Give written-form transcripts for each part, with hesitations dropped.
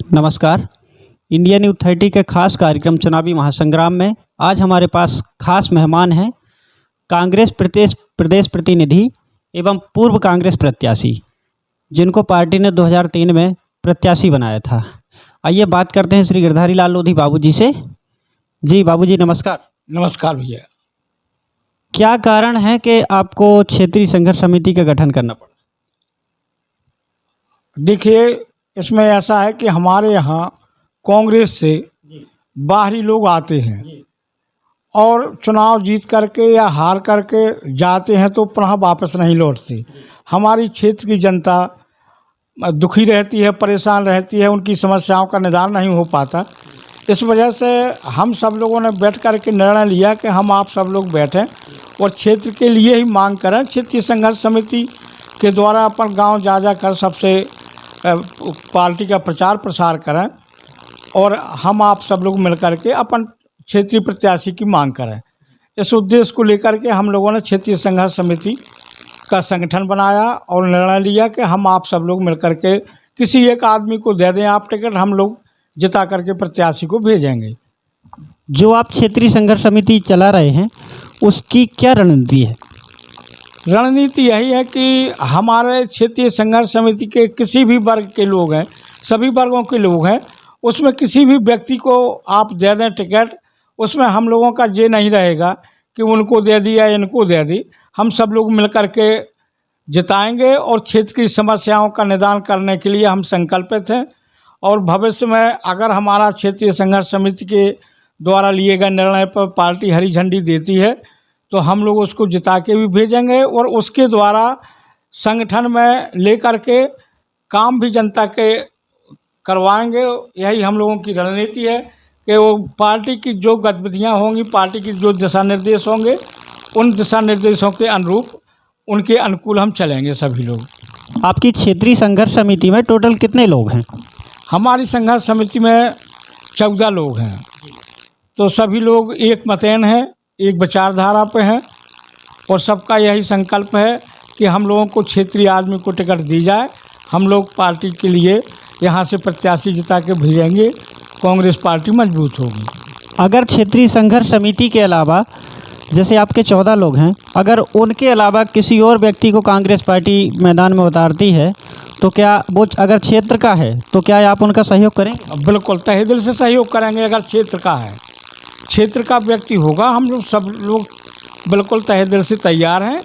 नमस्कार। India news 30 के खास कार्यक्रम चुनावी महासंग्राम में आज हमारे पास खास मेहमान हैं कांग्रेस प्रदेश प्रतिनिधि एवं पूर्व कांग्रेस प्रत्याशी जिनको पार्टी ने 2003 में प्रत्याशी बनाया था। आइए बात करते हैं श्री गिरधारी लाल लोधी बाबूजी से। जी बाबूजी नमस्कार। नमस्कार भैया। क्या कारण है कि आपको क्षेत्रीय संघर्ष समिति का गठन करना पड़ा? देखिए, इसमें ऐसा है कि हमारे यहाँ कांग्रेस से बाहरी लोग आते हैं और चुनाव जीत करके या हार करके जाते हैं तो पुनः वापस नहीं लौटते। हमारी क्षेत्र की जनता दुखी रहती है, परेशान रहती है, उनकी समस्याओं का निदान नहीं हो पाता। इस वजह से हम सब लोगों ने बैठ कर के निर्णय लिया कि हम आप सब लोग बैठें और क्षेत्र के लिए ही मांग करें। क्षेत्रीय संघर्ष समिति के द्वारा अपन गांव जा कर सबसे पार्टी का प्रचार प्रसार करें और हम आप सब लोग मिलकर के अपन क्षेत्रीय प्रत्याशी की मांग करें। इस उद्देश्य को लेकर के हम लोगों ने क्षेत्रीय संघर्ष समिति का संगठन बनाया और निर्णय लिया कि हम आप सब लोग मिलकर के किसी एक आदमी को दे दें आप टिकट, हम लोग जिता करके प्रत्याशी को भेजेंगे। जो आप क्षेत्रीय संघर्ष समिति चला रहे हैं उसकी क्या रणनीति है? रणनीति यही है कि हमारे क्षेत्रीय संघर्ष समिति के किसी भी वर्ग के लोग हैं, सभी वर्गों के लोग हैं, उसमें किसी भी व्यक्ति को आप दे दें टिकट, उसमें हम लोगों का ये नहीं रहेगा कि उनको दे दी या इनको दे दी। हम सब लोग मिलकर के जिताएंगे और क्षेत्र की समस्याओं का निदान करने के लिए हम संकल्पित हैं। और भविष्य में अगर हमारा क्षेत्रीय संघर्ष समिति के द्वारा लिए गए निर्णय पर पार्टी हरी झंडी देती है तो हम लोग उसको जिता के भी भेजेंगे और उसके द्वारा संगठन में लेकर के काम भी जनता के करवाएंगे। यही हम लोगों की रणनीति है कि वो पार्टी की जो गतिविधियां होंगी, पार्टी की जो दिशा निर्देश होंगे, उन दिशा निर्देशों के अनुरूप उनके अनुकूल हम चलेंगे सभी लोग। आपकी क्षेत्रीय संघर्ष समिति में टोटल कितने लोग हैं? हमारी संघर्ष समिति में 14 लोग हैं। तो सभी लोग एक मतैन हैं, एक विचारधारा पे हैं और सबका यही संकल्प है कि हम लोगों को क्षेत्रीय आदमी को टिकट दी जाए। हम लोग पार्टी के लिए यहाँ से प्रत्याशी जिता के भेजेंगे, कांग्रेस पार्टी मजबूत होगी। अगर क्षेत्रीय संघर्ष समिति के अलावा जैसे आपके 14 लोग हैं, अगर उनके अलावा किसी और व्यक्ति को कांग्रेस पार्टी मैदान में उतारती है तो क्या वो अगर क्षेत्र का है तो क्या आप उनका सहयोग करेंगे? बिल्कुल तहे दिल से सहयोग करेंगे। अगर क्षेत्र का है, क्षेत्र का व्यक्ति होगा, हम लोग सब लोग बिल्कुल तहे दिल से तैयार हैं।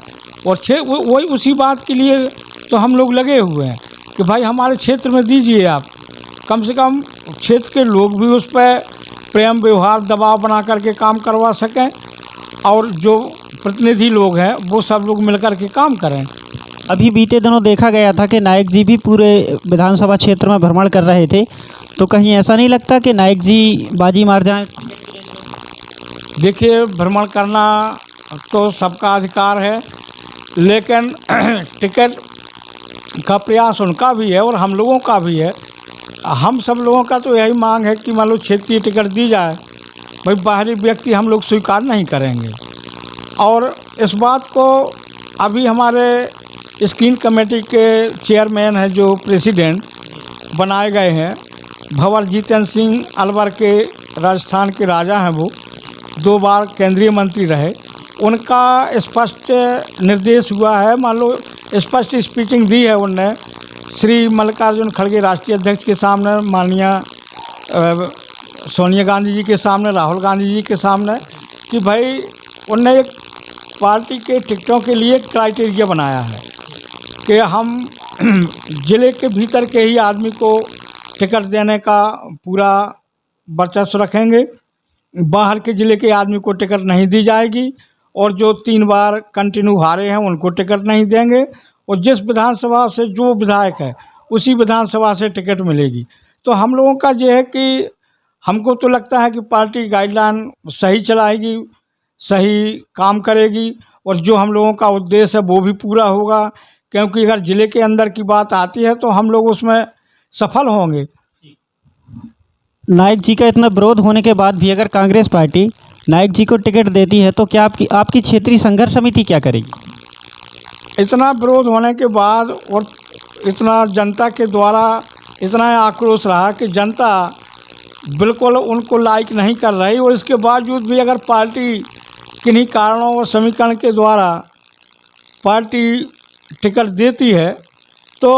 और वही उसी बात के लिए तो हम लोग लगे हुए हैं कि भाई हमारे क्षेत्र में दीजिए आप। कम से कम क्षेत्र के लोग भी उस पर प्रेम व्यवहार दबाव बना करके काम करवा सकें और जो प्रतिनिधि लोग हैं वो सब लोग मिलकर के काम करें। अभी बीते दिनों देखा गया था कि नायक जी भी पूरे विधानसभा क्षेत्र में भ्रमण कर रहे थे, तो कहीं ऐसा नहीं लगता कि नायक जी बाजी मार जाएं? देखिए, भ्रमण करना तो सबका अधिकार है, लेकिन टिकट का प्रयास उनका भी है और हम लोगों का भी है। हम सब लोगों का तो यही मांग है कि मान लो क्षेत्रीय टिकट दी जाए। भाई बाहरी व्यक्ति हम लोग स्वीकार नहीं करेंगे। और इस बात को अभी हमारे स्क्रीन कमेटी के चेयरमैन हैं, जो प्रेसिडेंट बनाए गए हैं, भंवर जितेंद्र सिंह अलवर के राजस्थान के राजा हैं, वो 2 बार केंद्रीय मंत्री रहे। उनका स्पष्ट निर्देश हुआ है, मान लो स्पष्ट स्पीचिंग दी है उनने श्री मल्लिकार्जुन खड़गे राष्ट्रीय अध्यक्ष के सामने, माननीय सोनिया गांधी जी के सामने, राहुल गांधी जी के सामने, कि भाई उनने एक पार्टी के टिकटों के लिए क्राइटेरिया बनाया है कि हम ज़िले के भीतर के ही आदमी को टिकट देने का पूरा वर्चस्व रखेंगे। बाहर के ज़िले के आदमी को टिकट नहीं दी जाएगी और जो 3 बार कंटिन्यू हारे हैं उनको टिकट नहीं देंगे और जिस विधानसभा से जो विधायक है उसी विधानसभा से टिकट मिलेगी। तो हम लोगों का ये है कि हमको तो लगता है कि पार्टी गाइडलाइन सही चलाएगी, सही काम करेगी और जो हम लोगों का उद्देश्य है वो भी पूरा होगा। क्योंकि अगर ज़िले के अंदर की बात आती है तो हम लोग उसमें सफल होंगे। नायक जी का इतना विरोध होने के बाद भी अगर कांग्रेस पार्टी नायक जी को टिकट देती है तो क्या आपकी क्षेत्रीय संघर्ष समिति क्या करेगी? इतना विरोध होने के बाद और इतना जनता के द्वारा इतना आक्रोश रहा कि जनता बिल्कुल उनको लाइक नहीं कर रही, और इसके बावजूद भी अगर पार्टी किन्हीं कारणों और समीकरण के द्वारा पार्टी टिकट देती है तो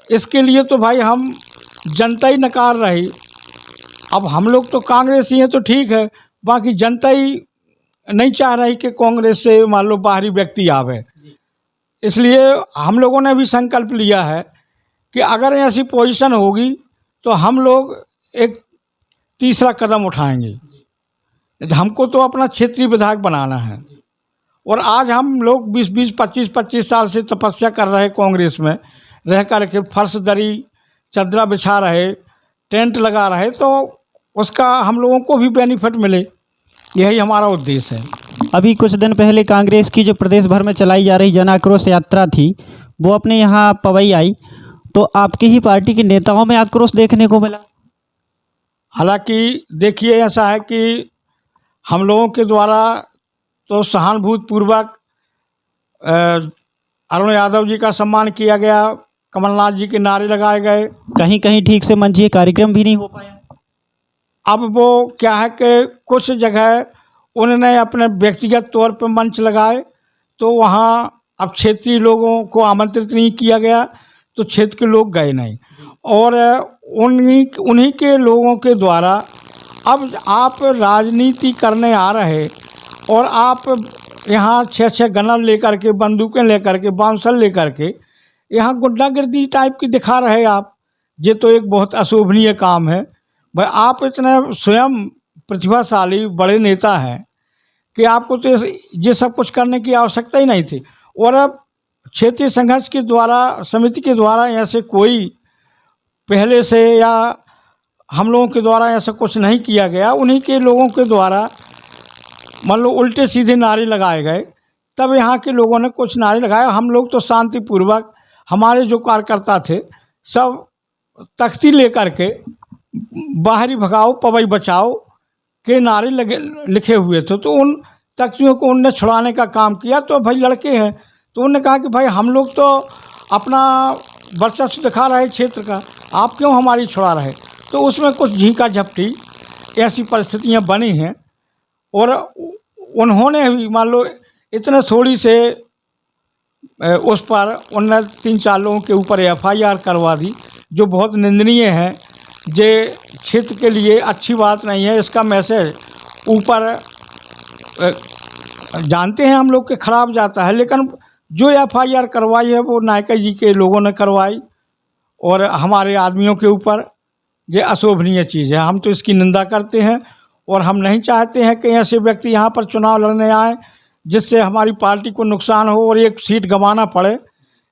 इसके लिए तो भाई हम जनता ही नकार रही। अब हम लोग तो कांग्रेसी हैं तो ठीक है, बाकी जनता ही नहीं चाह रही कि कांग्रेस से मान लो बाहरी व्यक्ति आवे। इसलिए हम लोगों ने भी संकल्प लिया है कि अगर ऐसी पोजीशन होगी तो हम लोग एक तीसरा कदम उठाएंगे। हमको तो अपना क्षेत्रीय विधायक बनाना है, और आज हम लोग 20-20, 25-25 साल से तपस्या कर रहे कांग्रेस में रह कर के, फर्श दरी चदरा बिछा रहे, टेंट लगा रहे, तो उसका हम लोगों को भी बेनिफिट मिले, यही हमारा उद्देश्य है। अभी कुछ दिन पहले कांग्रेस की जो प्रदेश भर में चलाई जा रही जन आक्रोश यात्रा थी वो अपने यहाँ पवई आई, तो आपकी ही पार्टी के नेताओं में आक्रोश देखने को मिला। हालांकि देखिए ऐसा है कि हम लोगों के द्वारा तो सहानुभूतिपूर्वक अरुण यादव जी का सम्मान किया गया, कमलनाथ जी के नारे लगाए गए, कहीं कहीं ठीक से मंचीय कार्यक्रम भी नहीं हो पाया। अब वो क्या है कि कुछ जगह उन्होंने अपने व्यक्तिगत तौर पर मंच लगाए, तो वहाँ अब क्षेत्रीय लोगों को आमंत्रित नहीं किया गया, तो क्षेत्र के लोग गए नहीं, और उन्हीं के लोगों के द्वारा अब आप राजनीति करने आ रहे और आप यहाँ 6-6 गनर लेकर के, बंदूकें लेकर के, बाउंसर लेकर के यहाँ गुंडागर्दी टाइप की दिखा रहे आप। ये तो एक बहुत अशोभनीय काम है। भाई आप इतने स्वयं प्रतिभाशाली बड़े नेता हैं कि आपको तो ये सब कुछ करने की आवश्यकता ही नहीं थी, और अब क्षेत्रीय संघर्ष के द्वारा, समिति के द्वारा ऐसे कोई पहले से या हम लोगों के द्वारा ऐसा कुछ नहीं किया गया। उन्हीं के लोगों के द्वारा मान लो उल्टे सीधे नारे लगाए गए, तब यहाँ के लोगों ने कुछ नारे लगाए। हम लोग तो शांतिपूर्वक, हमारे जो कार्यकर्ता थे सब तख्ती लेकर के बाहरी भगाओ पवई बचाओ के नारे लिखे हुए थे, तो उन तख्तियों को उनने छुड़ाने का काम किया। तो भाई लड़के हैं, तो उन्होंने कहा कि भाई हम लोग तो अपना वर्चस्व दिखा रहे क्षेत्र का, आप क्यों हमारी छुड़ा रहे। तो उसमें कुछ झींका झपटी ऐसी परिस्थितियां बनी हैं, और उन्होंने भी मान लो इतने थोड़ी से उस पर उनने 3-4 लोगों के ऊपर FIR करवा दी, जो बहुत निंदनीय है। ये क्षेत्र के लिए अच्छी बात नहीं है। इसका मैसेज ऊपर जानते हैं हम लोग के खराब जाता है, लेकिन जो FIR करवाई है वो नायका जी के लोगों ने करवाई, और हमारे आदमियों के ऊपर ये अशोभनीय चीज़ है। हम तो इसकी निंदा करते हैं, और हम नहीं चाहते हैं कि ऐसे व्यक्ति यहाँ पर चुनाव लड़ने आए जिससे हमारी पार्टी को नुकसान हो और एक सीट गंवाना पड़े।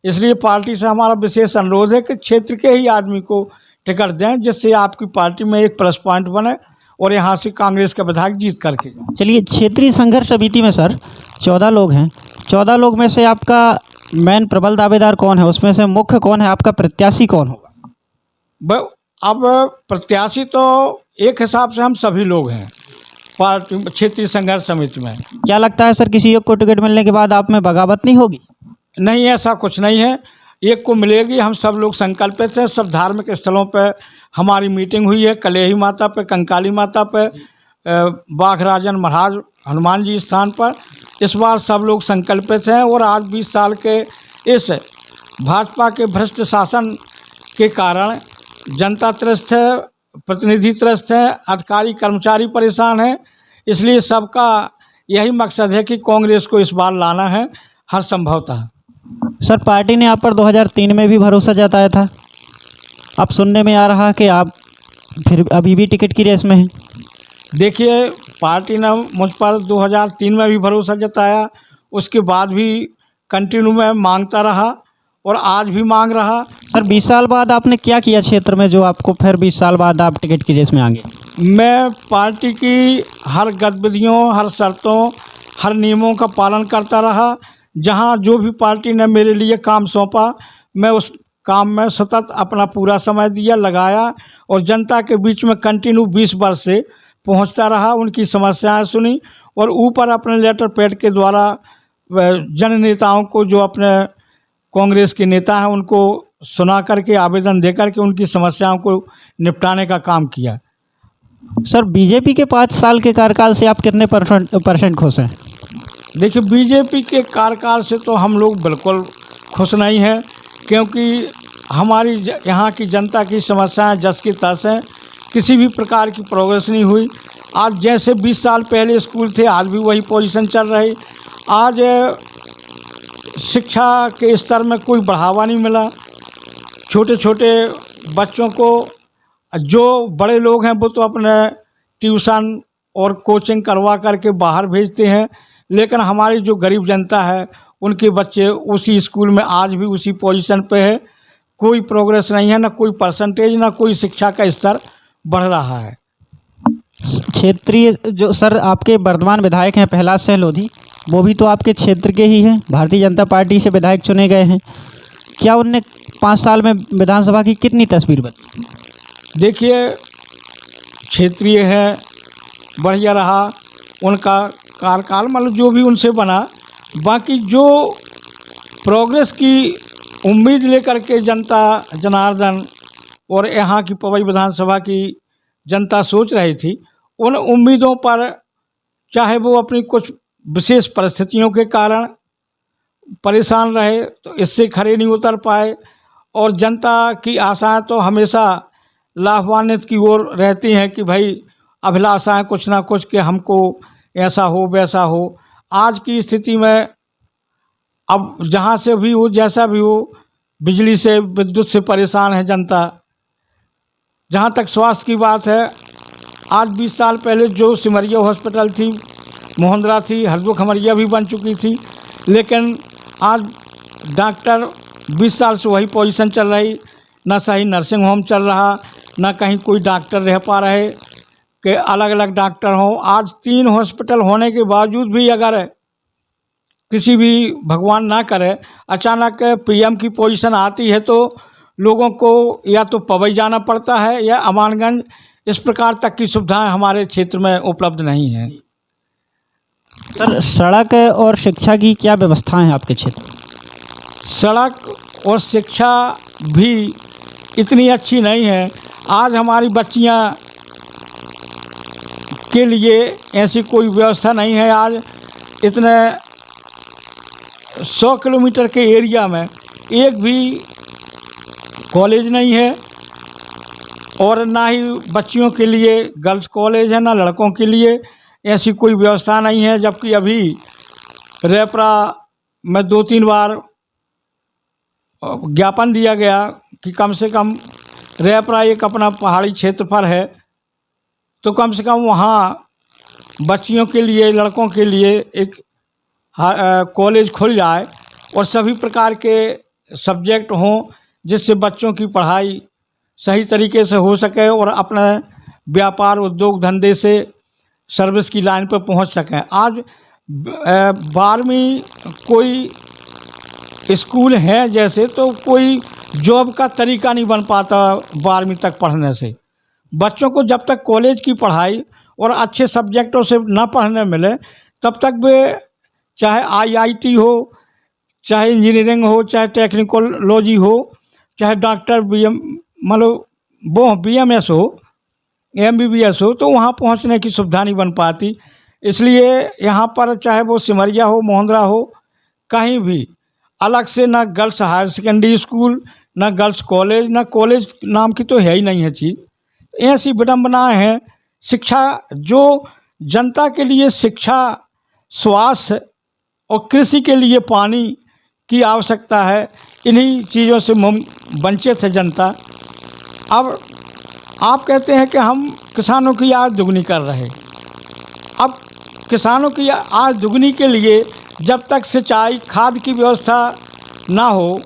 इसलिए पार्टी से हमारा विशेष अनुरोध है कि क्षेत्र के ही आदमी को टिकट दें, जिससे आपकी पार्टी में एक प्लस पॉइंट बने और यहाँ से कांग्रेस का विधायक जीत करके। चलिए, क्षेत्रीय संघर्ष समिति में सर 14 लोग हैं। 14 लोग में से आपका मेन प्रबल दावेदार कौन है, उसमें से मुख्य कौन है, आपका प्रत्याशी कौन होगा? अब प्रत्याशी तो एक हिसाब से हम सभी लोग हैं पार्टी क्षेत्रीय संघर्ष समिति में। क्या लगता है सर, किसी एक को टिकट मिलने के बाद आप में बगावत नहीं होगी? नहीं, ऐसा कुछ नहीं है, एक को मिलेगी। हम सब लोग संकल्पित हैं। सब धार्मिक स्थलों पर हमारी मीटिंग हुई है, कलेही माता पे, कंकाली माता पे, बाघराजन महाराज हनुमान जी स्थान पर। इस बार सब लोग संकल्पित हैं, और आज 20 साल के इस भाजपा के भ्रष्ट शासन के कारण जनता त्रस्त है, प्रतिनिधि त्रस्त है, अधिकारी कर्मचारी परेशान हैं। इसलिए सबका यही मकसद है कि कांग्रेस को इस बार लाना है हर संभवतः। सर, पार्टी ने आप पर 2003 में भी भरोसा जताया था। अब सुनने में आ रहा कि आप फिर अभी भी टिकट की रेस में हैं। देखिए, पार्टी ने मुझ पर 2003 में भी भरोसा जताया, उसके बाद भी कंटिन्यू में मांगता रहा, और आज भी मांग रहा। सर, 20 साल बाद आपने क्या किया क्षेत्र में जो आपको फिर 20 साल बाद आप टिकट की रेस में आएंगे? मैं पार्टी की हर गतिविधियों, हर शर्तों, हर नियमों का पालन करता रहा। जहां जो भी पार्टी ने मेरे लिए काम सौंपा, मैं उस काम में सतत अपना पूरा समय दिया, लगाया, और जनता के बीच में कंटिन्यू 20 वर्ष से पहुंचता रहा। उनकी समस्याएं सुनी, और ऊपर अपने लेटर पैड के द्वारा जन नेताओं को, जो अपने कांग्रेस के नेता हैं, उनको सुना करके, आवेदन दे करके उनकी समस्याओं को निपटाने का काम किया। सर, बीजेपी के 5 साल के कार्यकाल से आप कितने परसेंट खुश हैं? देखिए, बीजेपी के कार्यकाल से तो हम लोग बिल्कुल खुश नहीं हैं, क्योंकि हमारी यहाँ की जनता की समस्याएं जस की तस हैं। किसी भी प्रकार की प्रोग्रेस नहीं हुई। आज जैसे 20 साल पहले स्कूल थे, आज भी वही पोजीशन चल रही। आज शिक्षा के स्तर में कोई बढ़ावा नहीं मिला। छोटे छोटे बच्चों को, जो बड़े लोग हैं वो तो अपने ट्यूशन और कोचिंग करवा करके बाहर भेजते हैं, लेकिन हमारी जो गरीब जनता है उनके बच्चे उसी स्कूल में आज भी उसी पोजीशन पे है। कोई प्रोग्रेस नहीं है, ना कोई परसेंटेज, ना कोई शिक्षा का स्तर बढ़ रहा है। क्षेत्रीय जो सर आपके वर्तमान विधायक हैं प्रहलाद सिंह लोधी, वो भी तो आपके क्षेत्र के ही हैं, भारतीय जनता पार्टी से विधायक चुने गए हैं। क्या उनने 5 साल में विधानसभा की कितनी तस्वीर बदली? देखिए, क्षेत्रीय है, बढ़िया रहा उनका कार्यकाल, मतलब जो भी उनसे बना। बाकी जो प्रोग्रेस की उम्मीद लेकर के जनता जनार्दन और यहाँ की पवई विधानसभा की जनता सोच रही थी, उन उम्मीदों पर चाहे वो अपनी कुछ विशेष परिस्थितियों के कारण परेशान रहे तो इससे खरे नहीं उतर पाए। और जनता की आशाएं तो हमेशा लाभान्वित की ओर रहती हैं कि भाई अभिलाषाएं कुछ ना कुछ कि हमको ऐसा हो वैसा हो। आज की स्थिति में अब जहाँ से भी हो, जैसा भी हो, बिजली से, विद्युत से परेशान है जनता। जहाँ तक स्वास्थ्य की बात है, आज 20 साल पहले जो सिमरिया हॉस्पिटल थी, मोहंद्रा थी, हरदो खमरिया भी बन चुकी थी, लेकिन आज डॉक्टर 20 साल से वही पोजीशन चल रही। ना सही नर्सिंग होम चल रहा, ना कहीं कोई डॉक्टर रह पा रहे कि अलग अलग डॉक्टर हों। आज 3 हॉस्पिटल होने के बावजूद भी अगर किसी भी भगवान ना करे अचानक पीएम की पोजीशन आती है तो लोगों को या तो पवई जाना पड़ता है या अमानगंज। इस प्रकार तक की सुविधाएं हमारे क्षेत्र में उपलब्ध नहीं हैं। सर, सड़क और शिक्षा की क्या व्यवस्थाएं हैं आपके क्षेत्र में? सड़क और शिक्षा भी इतनी अच्छी नहीं है। आज हमारी बच्चियां के लिए ऐसी कोई व्यवस्था नहीं है। आज इतने 100 किलोमीटर के एरिया में एक भी कॉलेज नहीं है, और ना ही बच्चियों के लिए गर्ल्स कॉलेज है, ना लड़कों के लिए ऐसी कोई व्यवस्था नहीं है। जबकि अभी रेपरा में 2-3 बार ज्ञापन दिया गया कि कम से कम रेपरा एक अपना पहाड़ी क्षेत्र पर है, तो कम से कम वहाँ बच्चियों के लिए, लड़कों के लिए एक कॉलेज खुल जाए और सभी प्रकार के सब्जेक्ट हों, जिससे बच्चों की पढ़ाई सही तरीके से हो सके और अपने व्यापार, उद्योग धंधे से सर्विस की लाइन पर पहुंच सकें। आज 12वीं कोई स्कूल है जैसे, तो कोई जॉब का तरीका नहीं बन पाता 12वीं तक पढ़ने से। बच्चों को जब तक कॉलेज की पढ़ाई और अच्छे सब्जेक्टों से ना पढ़ने मिले, तब तक वे चाहे IIT हो, चाहे इंजीनियरिंग हो, चाहे टेक्निकोलॉजी हो, चाहे डॉक्टर मतलब वो BMS हो, MBBS हो, तो वहाँ पहुँचने की सुविधा नहीं बन पाती। इसलिए यहाँ पर चाहे वो सिमरिया हो, मोहंद्रा हो, कहीं भी अलग से ना गर्ल्स हायर सेकेंडरी स्कूल, ना गर्ल्स कॉलेज, ना कॉलेज नाम की तो है ही नहीं है चीज़। ऐसी विडम्बनाएं हैं। शिक्षा, जो जनता के लिए शिक्षा, स्वास्थ्य और कृषि के लिए पानी की आवश्यकता है, इन्हीं चीज़ों से वंचित है जनता। अब आप कहते हैं कि हम किसानों की आय दुगनी कर रहे। अब किसानों की आय दुगनी के लिए जब तक सिंचाई, खाद की व्यवस्था ना हो,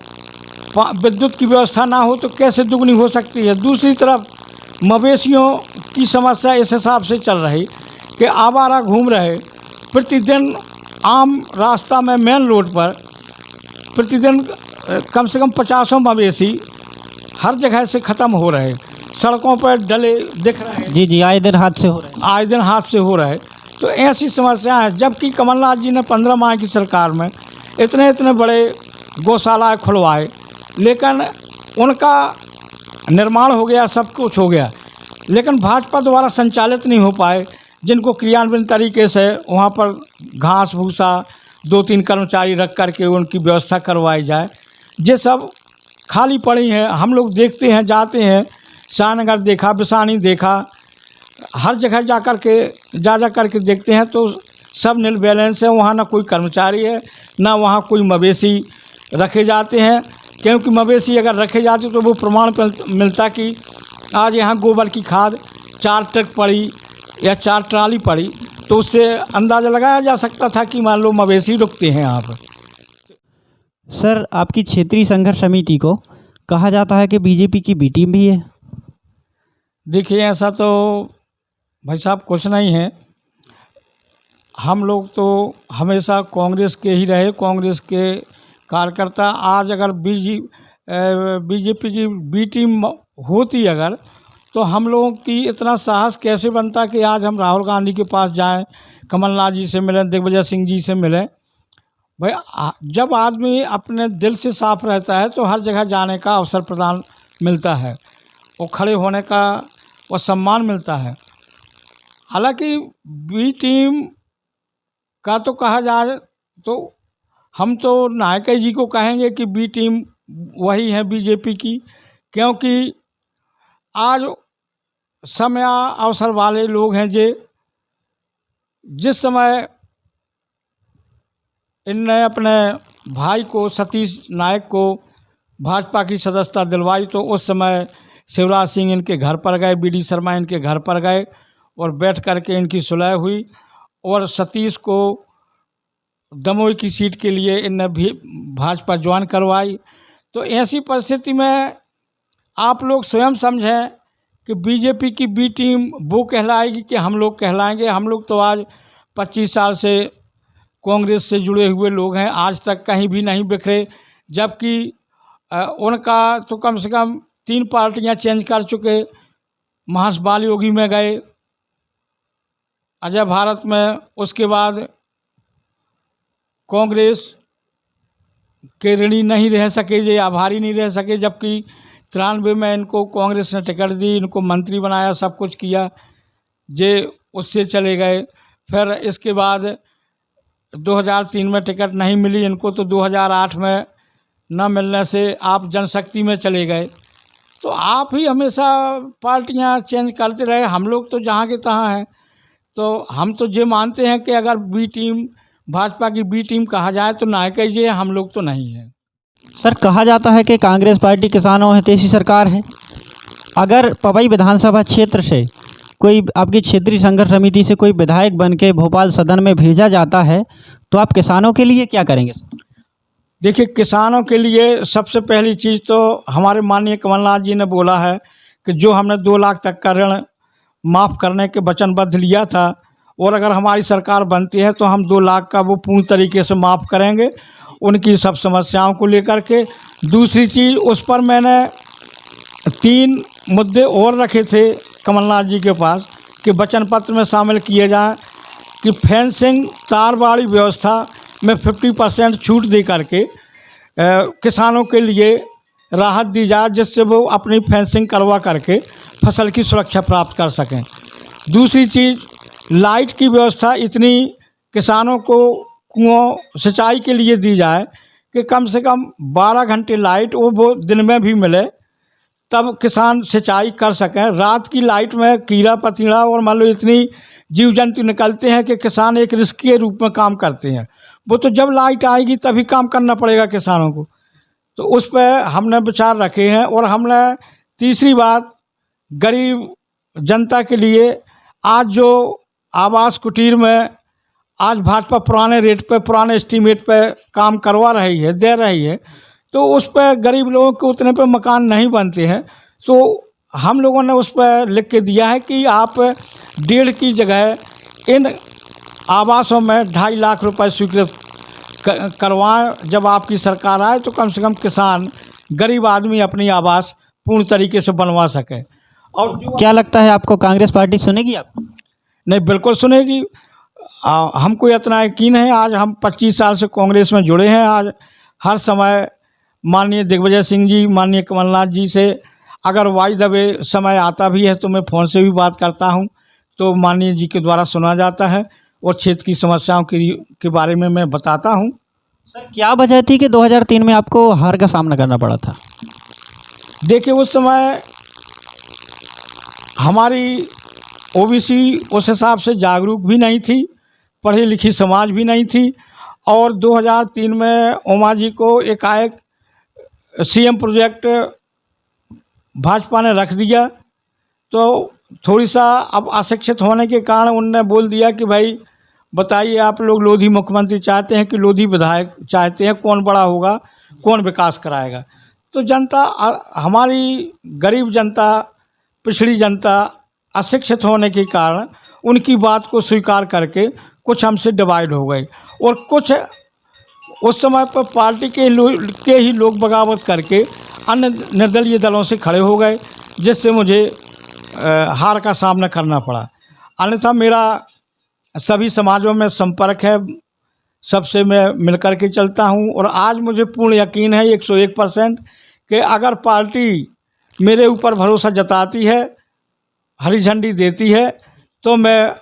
विद्युत की व्यवस्था ना हो, तो कैसे दुगनी हो सकती है। दूसरी तरफ मवेशियों की समस्या इस हिसाब से चल रही कि आवारा घूम रहे। प्रतिदिन आम रास्ता में, मेन रोड पर प्रतिदिन कम से कम 50 मवेशी हर जगह से ख़त्म हो रहे, सड़कों पर डले दिख रहे हैं। जी, आए दिन हादसे हो रहे हैं। आए दिन हादसे हो रहे। तो ऐसी समस्या है। जबकि कमलनाथ जी ने 15 माह की सरकार में इतने बड़े गौशालाएँ खुलवाए, लेकिन उनका निर्माण हो गया, सब कुछ हो गया, लेकिन भाजपा द्वारा संचालित नहीं हो पाए, जिनको क्रियान्वयन तरीके से वहाँ पर घास भूसा 2-3 कर्मचारी रख करके उनकी व्यवस्था करवाई जाए। ये सब खाली पड़ी हैं। हम लोग देखते हैं, जाते हैं, शाहनगर देखा, बिसानी देखा, हर जगह जा कर के देखते हैं तो सब नील बैलेंस है। वहाँ ना कोई कर्मचारी है, ना वहाँ कोई मवेशी रखे जाते हैं, क्योंकि मवेशी अगर रखे जाते तो वो प्रमाण मिलता कि आज यहाँ गोबर की खाद 4 ट्रक पड़ी या 4 ट्राली पड़ी, तो उससे अंदाज़ा लगाया जा सकता था कि मान लो मवेशी रुकते हैं यहाँ पर। सर, आपकी क्षेत्रीय संघर्ष समिति को कहा जाता है कि बीजेपी की बी टीम भी है। देखिए, ऐसा तो भाई साहब कुछ नहीं है। हम लोग तो हमेशा कांग्रेस के ही रहे, कांग्रेस के कार्यकर्ता। आज अगर बीजेपी की बी टीम होती अगर, तो हम लोगों की इतना साहस कैसे बनता कि आज हम राहुल गांधी के पास जाएं, कमलनाथ जी से मिलें, दिग्विजय सिंह जी से मिलें। भाई जब आदमी अपने दिल से साफ रहता है तो हर जगह जाने का अवसर प्रदान मिलता है, वो खड़े होने का वो सम्मान मिलता है। हालांकि बी टीम का तो कहा जाए तो हम तो नायक जी को कहेंगे कि बी टीम वही है बीजेपी की, क्योंकि आज समय अवसर वाले लोग हैं जिस समय इनने अपने भाई को, सतीश नायक को, भाजपा की सदस्यता दिलवाई, तो उस समय शिवराज सिंह इनके घर पर गए, बी डी शर्मा इनके घर पर गए और बैठ कर के इनकी सुलह हुई, और सतीश को दमोह की सीट के लिए इनने भी भाजपा ज्वाइन करवाई। तो ऐसी परिस्थिति में आप लोग स्वयं समझें कि बीजेपी की बी टीम वो कहलाएगी कि हम लोग कहलाएंगे। हम लोग तो आज 25 साल से कांग्रेस से जुड़े हुए लोग हैं, आज तक कहीं भी नहीं बिखरे, जबकि उनका तो कम से कम 3 पार्टियां चेंज कर चुके। महर्ष बाल योगी में गए, अजय भारत में, उसके बाद कांग्रेस के ऋणी नहीं रह सके, ये आभारी नहीं रह सके, जबकि 93 में इनको कांग्रेस ने टिकट दी, इनको मंत्री बनाया, सब कुछ किया, जे उससे चले गए। फिर इसके बाद 2003 में टिकट नहीं मिली इनको, तो 2008 में न मिलने से आप जनशक्ति में चले गए। तो आप ही हमेशा पार्टियां चेंज करते रहे, हम लोग तो जहाँ के तहाँ हैं। तो हम तो ये मानते हैं कि अगर बी टीम, भाजपा की बी टीम कहा जाए तो नायक जी है, हम लोग तो नहीं हैं। सर, कहा जाता है कि कांग्रेस पार्टी किसानों हितैषी सरकार है। अगर पवई विधानसभा क्षेत्र से कोई आपकी क्षेत्रीय संघर्ष समिति से कोई विधायक बन के भोपाल सदन में भेजा जाता है तो आप किसानों के लिए क्या करेंगे? देखिए, किसानों के लिए सबसे पहली चीज़ तो हमारे माननीय कमलनाथ जी ने बोला है कि जो हमने 2 लाख तक का ऋण माफ़ करने के वचनबद्ध लिया था, और अगर हमारी सरकार बनती है तो हम 2 लाख का वो पूर्ण तरीके से माफ़ करेंगे उनकी सब समस्याओं को लेकर के। दूसरी चीज़, उस पर मैंने 3 मुद्दे और रखे थे कमलनाथ जी के पास कि वचन पत्र में शामिल किए जाएं कि फेंसिंग तारबाड़ी व्यवस्था में 50% छूट दे करके किसानों के लिए राहत दी जाए, जिससे वो अपनी फेंसिंग करवा करके फसल की सुरक्षा प्राप्त कर सकें। दूसरी चीज़, लाइट की व्यवस्था इतनी किसानों को कुओं सिंचाई के लिए दी जाए कि कम से कम 12 घंटे लाइट वो दिन में भी मिले, तब किसान सिंचाई कर सकें। रात की लाइट में कीड़ा पतीड़ा और मान लो इतनी जीव जंतु निकलते हैं कि किसान एक रिस्क के रूप में काम करते हैं। वो तो जब लाइट आएगी तभी काम करना पड़ेगा किसानों को। तो उस पर हमने विचार रखे हैं। और हमने तीसरी बात, गरीब जनता के लिए आज जो आवास कुटीर में आज भाजपा पुराने रेट पे, पुराने एस्टीमेट पे काम करवा रही है, दे रही है, तो उस पर गरीब लोगों के उतने पे मकान नहीं बनते हैं। तो हम लोगों ने उस पर लिख के दिया है कि आप 1.5 की जगह इन आवासों में 2.5 लाख रुपए स्वीकृत करवाएं। जब आपकी सरकार आए तो कम से कम किसान, गरीब आदमी अपनी आवास पूर्ण तरीके से बनवा सके। और क्या लगता है आपको कांग्रेस पार्टी सुनेगी आपको? नहीं, बिल्कुल सुनेगी। हमको इतना यकीन है। आज हम 25 साल से कांग्रेस में जुड़े हैं। आज हर समय माननीय दिग्विजय सिंह जी, माननीय कमलनाथ जी से अगर वाई दबे समय आता भी है तो मैं फ़ोन से भी बात करता हूं, तो माननीय जी के द्वारा सुना जाता है और क्षेत्र की समस्याओं के बारे में मैं बताता हूं। सर क्या वजह थी कि 2003 में आपको हार का सामना करना पड़ा था? देखिए, उस समय हमारी ओबीसी उस हिसाब से जागरूक भी नहीं थी, पढ़ी लिखी समाज भी नहीं थी, और 2003 में उमा जी को एकाएक सीएम प्रोजेक्ट भाजपा ने रख दिया। तो थोड़ी सा अब अशिक्षित होने के कारण उनने बोल दिया कि भाई बताइए, आप लोग लोधी मुख्यमंत्री चाहते हैं कि लोधी विधायक चाहते हैं, कौन बड़ा होगा, कौन विकास कराएगा। तो जनता, हमारी गरीब जनता, पिछड़ी जनता अशिक्षित होने के कारण उनकी बात को स्वीकार करके कुछ हमसे डिवाइड हो गए, और कुछ उस समय पर पार्टी के ही लोग बगावत करके अन्य निर्दलीय दलों से खड़े हो गए, जिससे मुझे हार का सामना करना पड़ा। अन्यथा मेरा सभी समाजों में संपर्क है, सबसे मैं मिलकर के चलता हूं, और आज मुझे पूर्ण यकीन है 101% कि अगर पार्टी मेरे ऊपर भरोसा जताती है, हरी झंडी देती है, तो मैं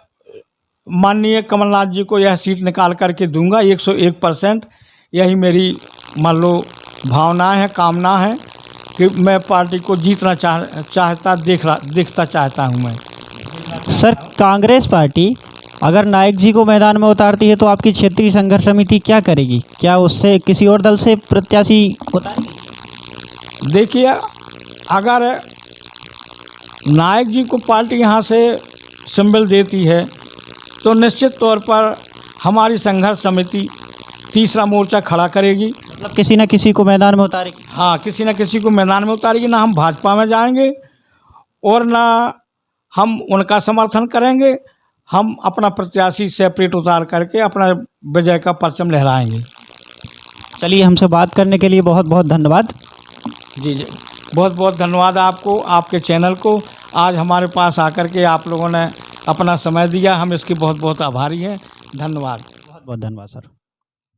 माननीय कमलनाथ जी को यह सीट निकाल करके दूंगा 101%। यही मेरी मान लो भावना है, कामना है कि मैं पार्टी को जीतना देखता चाहता हूं मैं। सर कांग्रेस पार्टी अगर नायक जी को मैदान में उतारती है तो आपकी क्षेत्रीय संघर्ष समिति क्या करेगी? क्या उससे किसी और दल से प्रत्याशी उतारेगी? देखिए, अगर नायक जी को पार्टी यहाँ से संबल देती है तो निश्चित तौर पर हमारी संघर्ष समिति तीसरा मोर्चा खड़ा करेगी। मतलब किसी न किसी को मैदान में उतारेगी? हाँ, किसी न किसी को मैदान में उतारेगी। ना हम भाजपा में जाएंगे और ना हम उनका समर्थन करेंगे, हम अपना प्रत्याशी सेपरेट उतार करके अपना विजय का परचम लहराएंगे। चलिए, हमसे बात करने के लिए बहुत बहुत धन्यवाद। जी जी, बहुत बहुत धन्यवाद आपको, आपके चैनल को। आज हमारे पास आकर के आप लोगों ने अपना समय दिया, हम इसके बहुत बहुत आभारी हैं। धन्यवाद। बहुत बहुत धन्यवाद सर।